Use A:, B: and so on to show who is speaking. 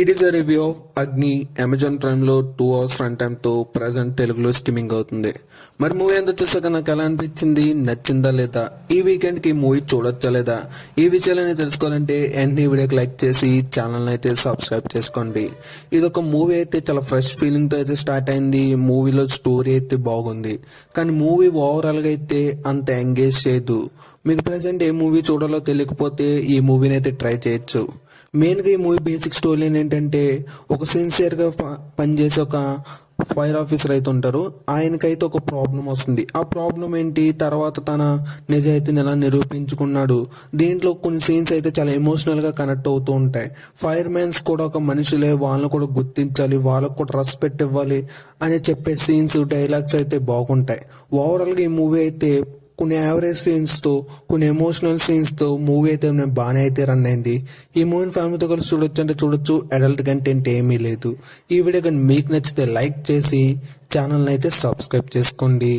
A: It is a review of అగ్ని. Amazon prime లో 2 hours run time తో present తెలుగులో స్ట్రీమింగ్ అవుతుంది. మరి మూవీ ఎంత చూసాక నాకు ఎలా అనిపించింది, నచ్చిందా లేదా, ఈ వీకెండ్ కి మూవీ చూడొచ్చా లేదా, ఈ విషయాలని తెలుసుకోవాలంటే వెంటనే వీడియోకి లైక్ చేసి ఛానల్ అయితే సబ్స్క్రైబ్ చేసుకోండి. ఇది ఒక మూవీ అయితే చాలా ఫ్రెష్ ఫీలింగ్ తో అయితే స్టార్ట్ అయింది. మూవీలో స్టోరీ అయితే బాగుంది, కానీ మూవీ ఓవరాల్ గా అయితే అంత ఎంగేజ్ చేయదు. మీకు ప్రెసెంట్ ఏ మూవీ చూడాలో తెలియకపోతే ఈ మూవీని అయితే ట్రై చేయొచ్చు. మెయిన్గా ఈ మూవీ బేసిక్ స్టోరీ ఏంటంటే, ఒక సిన్సియర్గా పనిచేసే ఒక ఫైర్ ఆఫీసర్ అయితే ఉంటారు. ఆయనకైతే ఒక ప్రాబ్లం వస్తుంది. ఆ ప్రాబ్లం ఏంటి, తర్వాత తన నిజాయితీని ఎలా నిరూపించుకున్నాడు. దీంట్లో కొన్ని సీన్స్ అయితే చాలా ఎమోషనల్గా కనెక్ట్ అవుతూ ఉంటాయి. ఫైర్ మ్యాన్స్ కూడా ఒక మనుషులే, వాళ్ళని కూడా గుర్తించాలి, వాళ్ళకు కూడా రెస్పెక్ట్ ఇవ్వాలి అని చెప్పే సీన్స్, డైలాగ్స్ అయితే బాగుంటాయి. ఓవరాల్గా ఈ మూవీ అయితే కొన్ని యావరేజ్ సీన్స్ తో, కొన్ని ఎమోషనల్ సీన్స్ తో మూవీ అయితే బాగానే అయితే రన్ అయింది. ఈ మూవీని ఫ్యామిలీతో కలిసి చూడొచ్చు అంటే చూడొచ్చు. అడల్ట్ కంటెంట్ ఏమీ లేదు. ఈ వీడియో కానీ మీకు నచ్చితే లైక్ చేసి ఛానల్ అయితే సబ్స్క్రైబ్ చేసుకోండి.